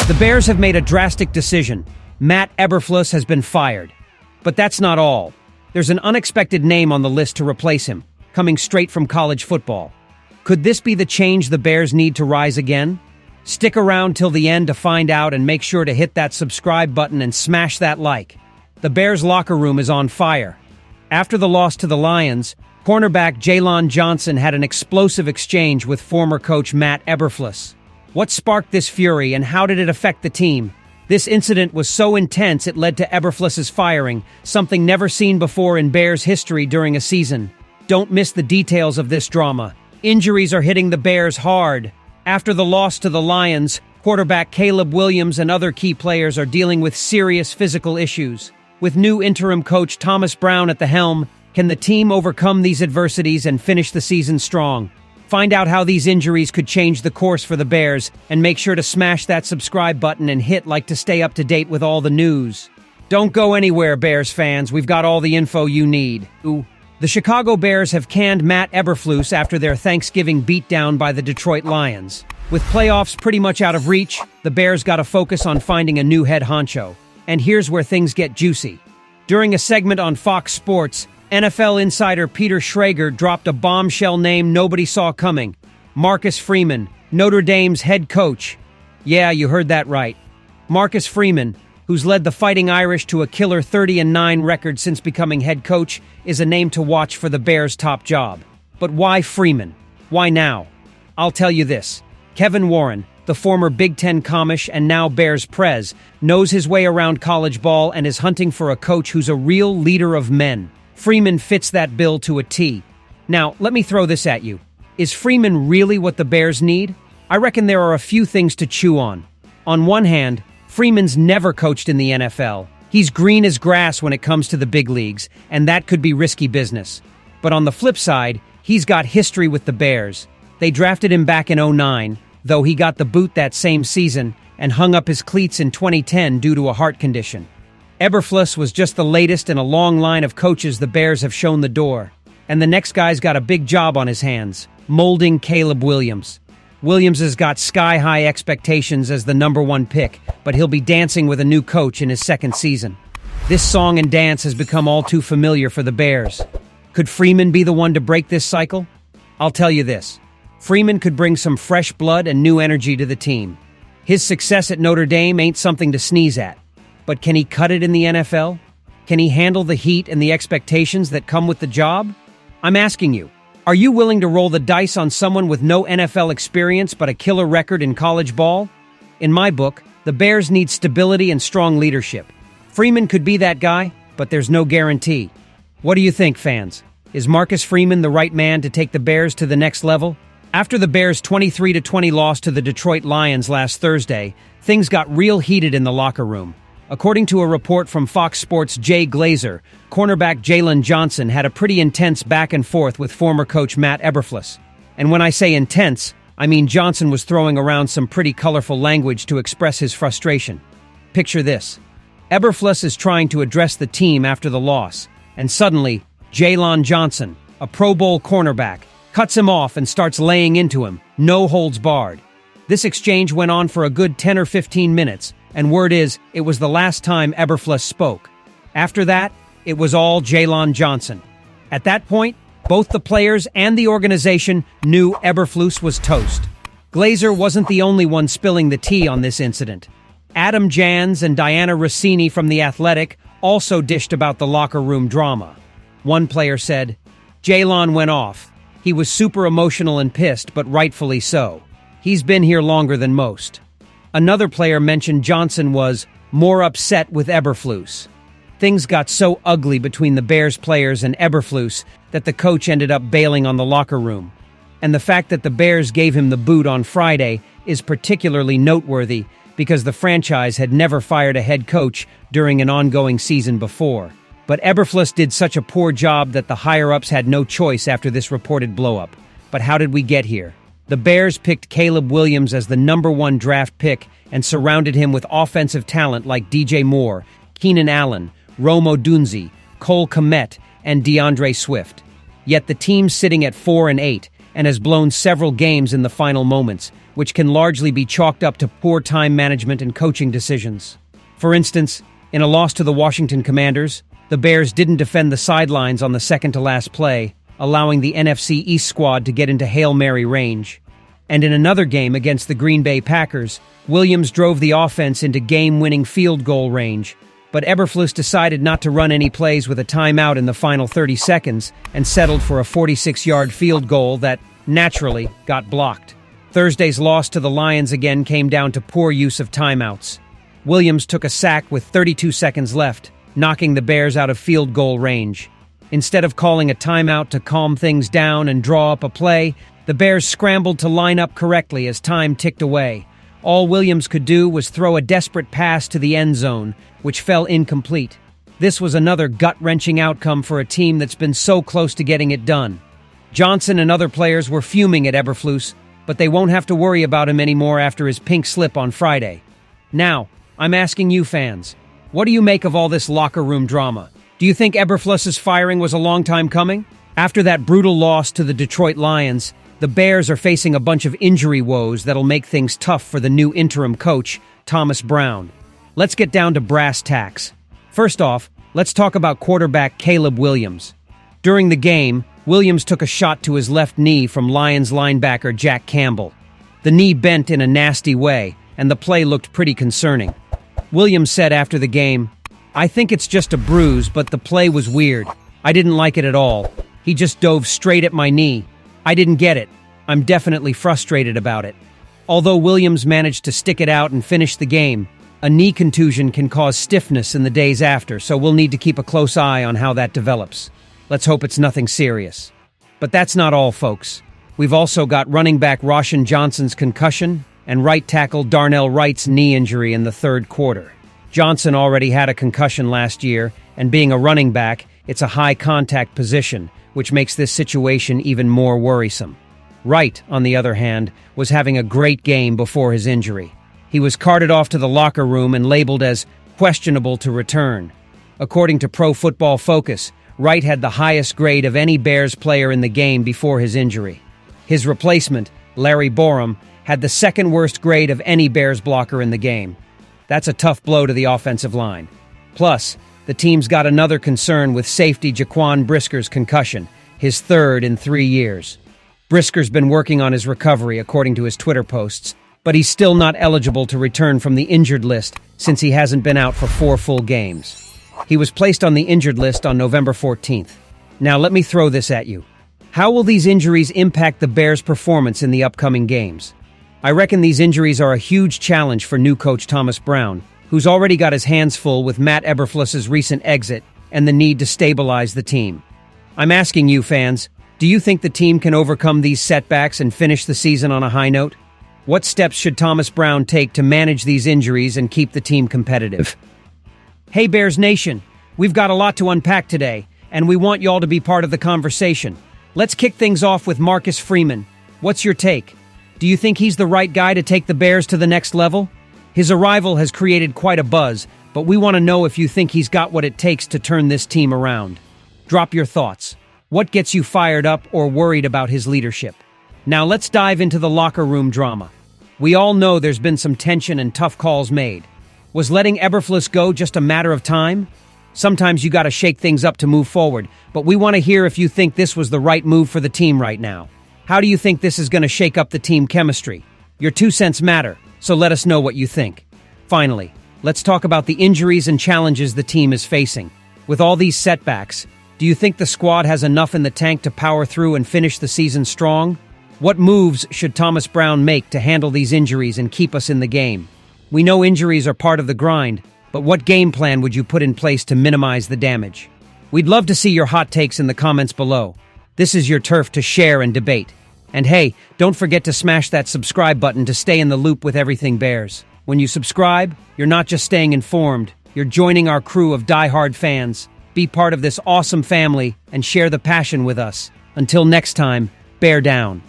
The Bears have made a drastic decision. Matt Eberflus has been fired. But that's not all. There's an unexpected name on the list to replace him, coming straight from college football. Could this be the change the Bears need to rise again? Stick around till the end to find out, and make sure to hit that subscribe button and smash that like. The Bears locker room is on fire. After the loss to the Lions, cornerback Jaylon Johnson had an explosive exchange with former coach Matt Eberflus. What sparked this fury, and how did it affect the team? This incident was so intense it led to Eberflus's firing, something never seen before in Bears history during a season. Don't miss the details of this drama. Injuries are hitting the Bears hard. After the loss to the Lions, quarterback Caleb Williams and other key players are dealing with serious physical issues. With new interim coach Thomas Brown at the helm, can the team overcome these adversities and finish the season strong? Find out how these injuries could change the course for the Bears, and make sure to smash that subscribe button and hit like to stay up to date with all the news. Don't go anywhere, Bears fans. We've got all the info you need. The Chicago Bears have canned Matt Eberflus after their Thanksgiving beatdown by the Detroit Lions. With playoffs pretty much out of reach, the Bears got to focus on finding a new head honcho. And here's where things get juicy. During a segment on Fox Sports, NFL insider Peter Schrager dropped a bombshell name nobody saw coming. Marcus Freeman, Notre Dame's head coach. Yeah, you heard that right. Marcus Freeman, who's led the Fighting Irish to a killer 30-9 record since becoming head coach, is a name to watch for the Bears' top job. But why Freeman? Why now? I'll tell you this. Kevin Warren, the former Big Ten commish and now Bears prez, knows his way around college ball and is hunting for a coach who's a real leader of men. Freeman fits that bill to a T. Now, let me throw this at you. Is Freeman really what the Bears need? I reckon there are a few things to chew on. On one hand, Freeman's never coached in the NFL. He's green as grass when it comes to the big leagues, and that could be risky business. But on the flip side, he's got history with the Bears. They drafted him back in '09, though he got the boot that same season and hung up his cleats in 2010 due to a heart condition. Eberflus was just the latest in a long line of coaches the Bears have shown the door. And the next guy's got a big job on his hands, molding Caleb Williams. Williams has got sky-high expectations as the #1 pick, but he'll be dancing with a new coach in his second season. This song and dance has become all too familiar for the Bears. Could Freeman be the one to break this cycle? I'll tell you this. Freeman could bring some fresh blood and new energy to the team. His success at Notre Dame ain't something to sneeze at. But can he cut it in the NFL? Can he handle the heat and the expectations that come with the job? I'm asking you, are you willing to roll the dice on someone with no NFL experience but a killer record in college ball? In my book, the Bears need stability and strong leadership. Freeman could be that guy, but there's no guarantee. What do you think, fans? Is Marcus Freeman the right man to take the Bears to the next level? After the Bears' 23-20 loss to the Detroit Lions last Thursday, things got real heated in the locker room. According to a report from Fox Sports' Jay Glazer, cornerback Jaylon Johnson had a pretty intense back and forth with former coach Matt Eberflus. And when I say intense, I mean Johnson was throwing around some pretty colorful language to express his frustration. Picture this. Eberflus is trying to address the team after the loss, and suddenly, Jaylon Johnson, a Pro Bowl cornerback, cuts him off and starts laying into him, no holds barred. This exchange went on for a good 10 or 15 minutes, and word is, it was the last time Eberflus spoke. After that, it was all Jaylon Johnson. At that point, both the players and the organization knew Eberflus was toast. Glazer wasn't the only one spilling the tea on this incident. Adam Jans and Diana Rossini from The Athletic also dished about the locker room drama. One player said, "Jaylon went off. He was super emotional and pissed, but rightfully so. He's been here longer than most." Another player mentioned Johnson was more upset with Eberflus. Things got so ugly between the Bears players and Eberflus that the coach ended up bailing on the locker room. And the fact that the Bears gave him the boot on Friday is particularly noteworthy because the franchise had never fired a head coach during an ongoing season before. But Eberflus did such a poor job that the higher-ups had no choice after this reported blow-up. But how did we get here? The Bears picked Caleb Williams as the #1 draft pick and surrounded him with offensive talent like DJ Moore, Keenan Allen, Rome Odunze, Cole Kmet, and DeAndre Swift. Yet the team's sitting at 4-8 and has blown several games in the final moments, which can largely be chalked up to poor time management and coaching decisions. For instance, in a loss to the Washington Commanders, the Bears didn't defend the sidelines on the second-to-last play, allowing the NFC East squad to get into Hail Mary range. And in another game against the Green Bay Packers, Williams drove the offense into game-winning field goal range, but Eberflus decided not to run any plays with a timeout in the final 30 seconds and settled for a 46-yard field goal that, naturally, got blocked. Thursday's loss to the Lions again came down to poor use of timeouts. Williams took a sack with 32 seconds left, knocking the Bears out of field goal range. Instead of calling a timeout to calm things down and draw up a play, the Bears scrambled to line up correctly as time ticked away. All Williams could do was throw a desperate pass to the end zone, which fell incomplete. This was another gut-wrenching outcome for a team that's been so close to getting it done. Johnson and other players were fuming at Eberflus, but they won't have to worry about him anymore after his pink slip on Friday. Now, I'm asking you fans, what do you make of all this locker room drama? Do you think Eberflus's firing was a long time coming? After that brutal loss to the Detroit Lions, the Bears are facing a bunch of injury woes that'll make things tough for the new interim coach, Thomas Brown. Let's get down to brass tacks. First off, let's talk about quarterback Caleb Williams. During the game, Williams took a shot to his left knee from Lions linebacker Jack Campbell. The knee bent in a nasty way, and the play looked pretty concerning. Williams said after the game, "I think it's just a bruise, but the play was weird. I didn't like it at all. He just dove straight at my knee. I didn't get it. I'm definitely frustrated about it." Although Williams managed to stick it out and finish the game, a knee contusion can cause stiffness in the days after, so we'll need to keep a close eye on how that develops. Let's hope it's nothing serious. But that's not all, folks. We've also got running back Roshan Johnson's concussion and right tackle Darnell Wright's knee injury in the third quarter. Johnson already had a concussion last year, and being a running back, it's a high-contact position, which makes this situation even more worrisome. Wright, on the other hand, was having a great game before his injury. He was carted off to the locker room and labeled as questionable to return. According to Pro Football Focus, Wright had the highest grade of any Bears player in the game before his injury. His replacement, Larry Borom, had the second worst grade of any Bears blocker in the game. That's a tough blow to the offensive line. Plus, the team's got another concern with safety Jaquan Brisker's concussion, his third in 3 years. Brisker's been working on his recovery, according to his Twitter posts, but he's still not eligible to return from the injured list since he hasn't been out for 4 full games. He was placed on the injured list on November 14th. Now let me throw this at you. How will these injuries impact the Bears' performance in the upcoming games? I reckon these injuries are a huge challenge for new coach Thomas Brown, who's already got his hands full with Matt Eberflus's recent exit and the need to stabilize the team. I'm asking you fans, do you think the team can overcome these setbacks and finish the season on a high note? What steps should Thomas Brown take to manage these injuries and keep the team competitive? Hey Bears Nation, we've got a lot to unpack today, and we want y'all to be part of the conversation. Let's kick things off with Marcus Freeman. What's your take? Do you think he's the right guy to take the Bears to the next level? His arrival has created quite a buzz, but we want to know if you think he's got what it takes to turn this team around. Drop your thoughts. What gets you fired up or worried about his leadership? Now let's dive into the locker room drama. We all know there's been some tension and tough calls made. Was letting Eberflus go just a matter of time? Sometimes you gotta shake things up to move forward, but we want to hear if you think this was the right move for the team right now. How do you think this is gonna shake up the team chemistry? Your 2 cents matter, so let us know what you think. Finally, let's talk about the injuries and challenges the team is facing. With all these setbacks, do you think the squad has enough in the tank to power through and finish the season strong? What moves should Thomas Brown make to handle these injuries and keep us in the game? We know injuries are part of the grind, but what game plan would you put in place to minimize the damage? We'd love to see your hot takes in the comments below. This is your turf to share and debate. And hey, don't forget to smash that subscribe button to stay in the loop with everything Bears. When you subscribe, you're not just staying informed, you're joining our crew of die-hard fans. Be part of this awesome family and share the passion with us. Until next time, bear down.